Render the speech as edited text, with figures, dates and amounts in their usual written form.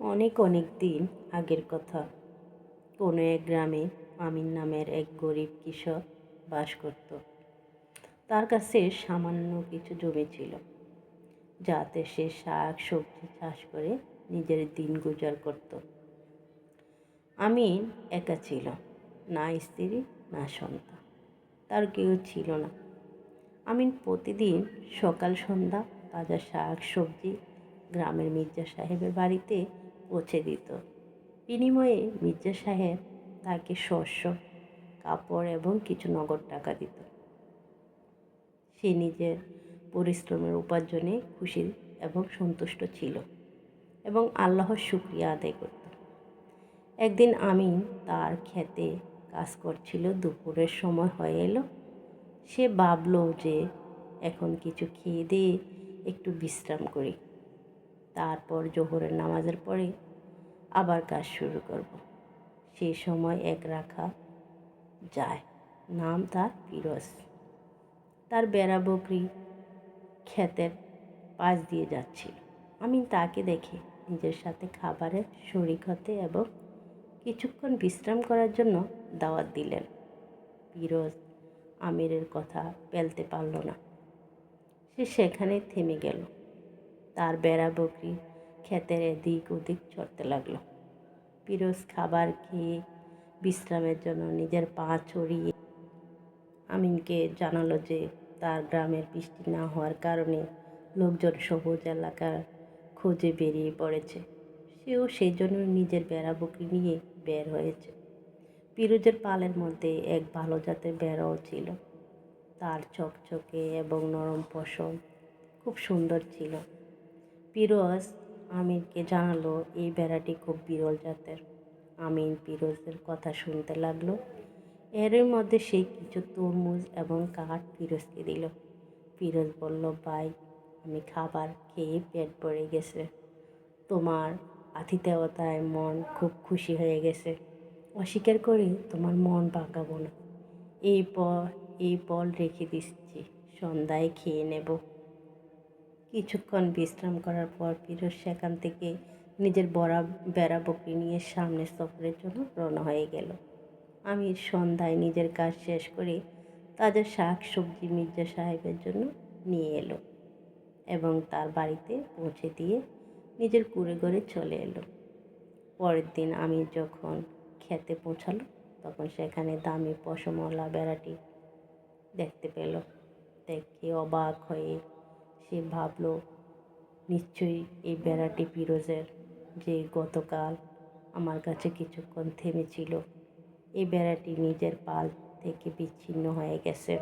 অনেক অনেক দিন আগের কথা। কোনো এক গ্রামে আমিন নামের এক গরিব কৃষক বাস করত। তার কাছে সামান্য কিছু জমি ছিল, যাতে সে শাক সবজি চাষ করে নিজের দিন গুজার করত। আমিন একা ছিল, না স্ত্রী না সন্তান, তার কেউ ছিল না। আমিন প্রতিদিন সকাল সন্ধ্যা তাজা শাক সবজি গ্রামের মির্জা সাহেবের বাড়িতে পৌঁছে দিত। বিনিময়ে মির্জা সাহেব তাকে শস্য, কাপড় এবং কিছু নগদ টাকা দিত। সে নিজের পরিশ্রমের উপার্জনে খুশি এবং সন্তুষ্ট ছিল এবং আল্লাহর শুকরিয়া আদায় করত। একদিন আমিন তার ক্ষেতে কাজ করছিল, দুপুরের সময় হয়ে এলো। সে ভাবল যে এখন কিছু খেয়ে দিয়ে একটু বিশ্রাম করি, তারপর জোহরের নামাজের পরে আবার কাজ শুরু করব। সেই সময় এক রাখা যায়, নাম তার পিরোজ। তার বেড়া বকরি ক্ষেতের পাশ দিয়ে যাচ্ছিল। আমি তাকে দেখে নিজের সাথে খাবারের শরিক হতে এবং কিছুক্ষণ বিশ্রাম করার জন্য দাওয়াত দিলেন। পিরোজ আমিরের কথা ফেলতে পারল না। সে সেখানে থেমে গেল। তার বেড়া বকরি ক্ষেতের এদিক ওদিক চড়তে লাগলো। পিরোজ খাবার খেয়ে বিশ্রামের জন্য নিজের পা ছড়িয়ে আমিনকে জানালো যে তার গ্রামের বৃষ্টি না হওয়ার কারণে লোকজন সবুজ এলাকার খোঁজে বেরিয়ে পড়েছে। সেও সেই জন্য নিজের বেড়া বকরি নিয়ে বের হয়েছে। পিরোজের পালের মধ্যে এক ভালো জাতের বেড়াও ছিল। তার চকচকে এবং নরম পশম খুব সুন্দর ছিল। পিরোজ আমিনকে জানালো এই বেড়াটি খুব বিরল জাতের। আমিন পিরোজের কথা শুনতে লাগলো। এর মধ্যে সে কিছু তরমুজ এবং কাঠ পিরোজকে দিল। পিরোজ বলল, ভাই, আমি খাবার খেয়ে পেট ভরে গেছে। তোমার আতিথেয়তায় মন খুব খুশি হয়ে গেছে। অস্বীকার করে তোমার মন ভাঙাবো না। এই ফল রেখে দিচ্ছি, সন্ধ্যায় খেয়ে নেব। কিছুক্ষণ বিশ্রাম করার পর পিরোজ সেখান থেকে নিজের বেড়া বকরি নিয়ে সামনের সফরের জন্য রওনা হয়ে গেল। আমির সন্ধ্যায় নিজের কাজ শেষ করে তাজা শাক সবজি মির্জা সাহেবের জন্য নিয়ে এলো এবং তার বাড়িতে পৌঁছে দিয়ে নিজের কুঁড়ে ঘরে চলে এলো। পরের দিন আমির যখন খেতে পৌঁছালো, তখন সেখানে দামি পশমওয়ালা বেড়াটি দেখতে পেল। দেখে অবাক হয়ে সে ভাবল, নিশ্চয়ই এই বেড়াটি পিরোজের, যে গতকাল আমার কাছে কিছুক্ষণ থেমেছিল। এই বেড়াটি নিজের পাল থেকে বিচ্ছিন্ন হয়ে গেছে।